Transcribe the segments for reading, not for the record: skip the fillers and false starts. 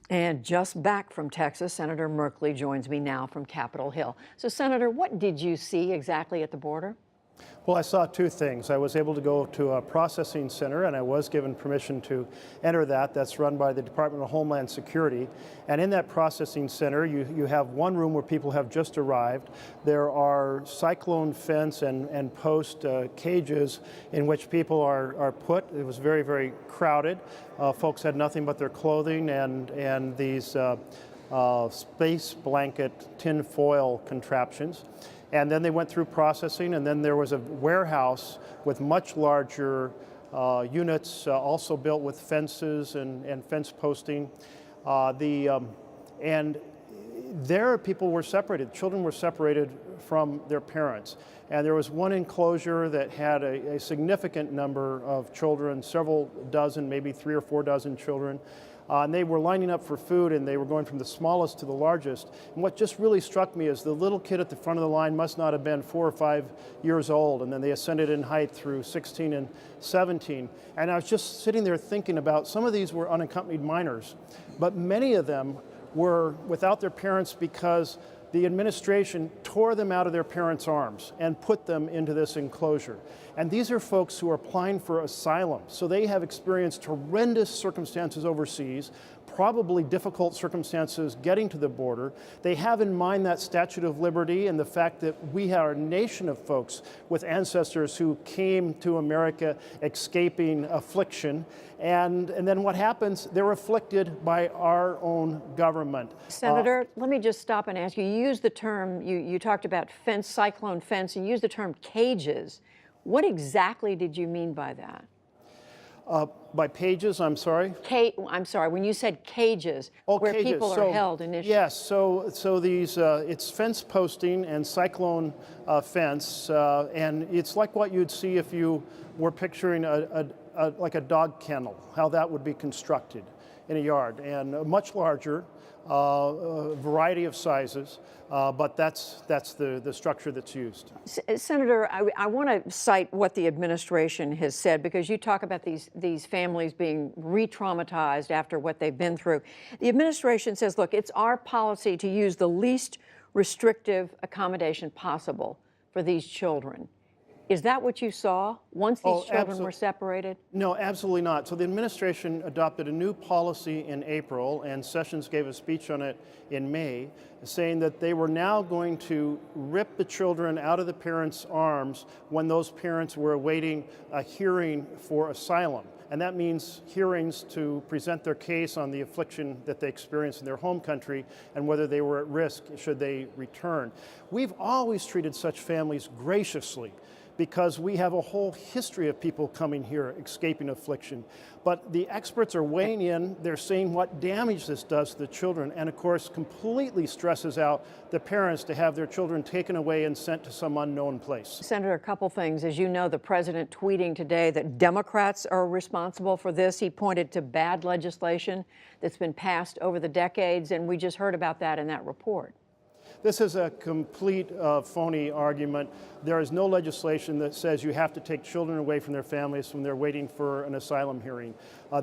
And just back from Texas, Senator Merkley joins me now from Capitol Hill. So, Senator, what did you see exactly at the border? Well, I saw two things. I was able to go to a processing center, and I was given permission to enter that. That's run by the Department of Homeland Security. And in that processing center, you have one room where people have just arrived. There are cyclone fence and post cages in which people are put. It was very, very crowded. Folks had nothing but their clothing and these space blanket tin foil contraptions. And then they went through processing, and then there was a warehouse with much larger units, also built with fences and fence posting. And there people were separated. Children were separated from their parents. And there was one enclosure that had a significant number of children, several dozen, maybe 3 or 4 dozen children. And they were lining up for food, and they were going from the smallest to the largest. And what just really struck me is the little kid at the front of the line must not have been 4 or 5 years old, and then they ascended in height through 16 and 17. And I was just sitting there thinking about some of these were unaccompanied minors, but many of them were without their parents because the administration tore them out of their parents' arms and put them into this enclosure. And these are folks who are applying for asylum. So they have experienced horrendous circumstances overseas, probably difficult circumstances getting to the border. They have in mind that Statue of Liberty and the fact that we are a nation of folks with ancestors who came to America escaping affliction. And then what happens? They're afflicted by our own government. Senator, let me just stop and ask you. You used the term, you talked about fence, cyclone fence, and you used the term cages. What exactly did you mean by that? By pages, I'm sorry? I'm sorry, when you said cages, where cages. people are held initially. Yes, so these, it's fence posting and cyclone fence, and it's like what you'd see if you were picturing like a dog kennel, how that would be constructed in a yard, and much larger, a variety of sizes, but that's the structure that's used. Senator, I want to cite what the administration has said, because you talk about these families being re-traumatized after what they've been through. The administration says, look, it's our policy to use the least restrictive accommodation possible for these children. Is that what you saw once these children were separated? No, absolutely not. So the administration adopted a new policy in April, and Sessions gave a speech on it in May, saying that they were now going to rip the children out of the parents' arms when those parents were awaiting a hearing for asylum. And that means hearings to present their case on the affliction that they experienced in their home country and whether they were at risk should they return. We've always treated such families graciously, because we have a whole history of people coming here escaping affliction. But the experts are weighing in. They're saying what damage this does to the children, and of course completely stresses out the parents to have their children taken away and sent to some unknown place. Senator, a couple things. As you know, the president tweeting today that Democrats are responsible for this. He pointed to bad legislation that's been passed over the decades, and we just heard about that in that report. This is a complete phony argument. There is no legislation that says you have to take children away from their families when they're waiting for an asylum hearing.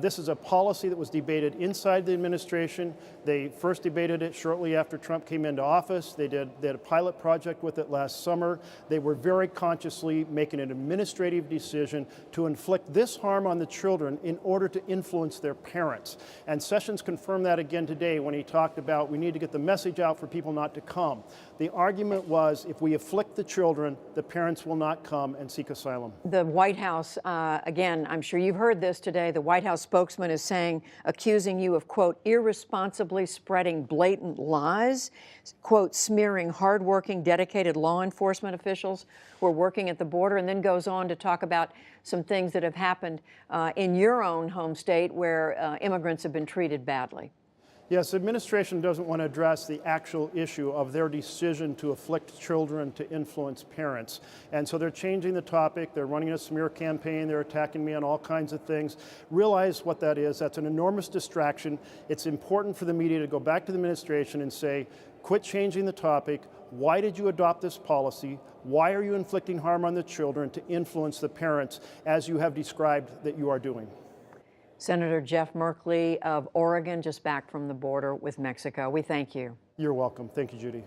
This is a policy that was debated inside the administration. They first debated it shortly after Trump came into office. They had a pilot project with it last summer. They were very consciously making an administrative decision to inflict this harm on the children in order to influence their parents. And Sessions confirmed that again today when he talked about we need to get the message out for people not to come. The argument was if we afflict the children, the parents will not come and seek asylum. The White House, again, I'm sure you've heard this today, the White House spokesman is saying, accusing you of, quote, irresponsibly spreading blatant lies, quote, smearing hardworking, dedicated law enforcement officials who are working at the border, and then goes on to talk about some things that have happened in your own home state where immigrants have been treated badly. Yes, the administration doesn't want to address the actual issue of their decision to afflict children to influence parents. And so they're changing the topic. They're running a smear campaign. They're attacking me on all kinds of things. Realize what that is. That's an enormous distraction. It's important for the media to go back to the administration and say, quit changing the topic. Why did you adopt this policy? Why are you inflicting harm on the children to influence the parents as you have described that you are doing? Senator Jeff Merkley of Oregon, just back from the border with Mexico. We thank you. You're welcome. Thank you, Judy.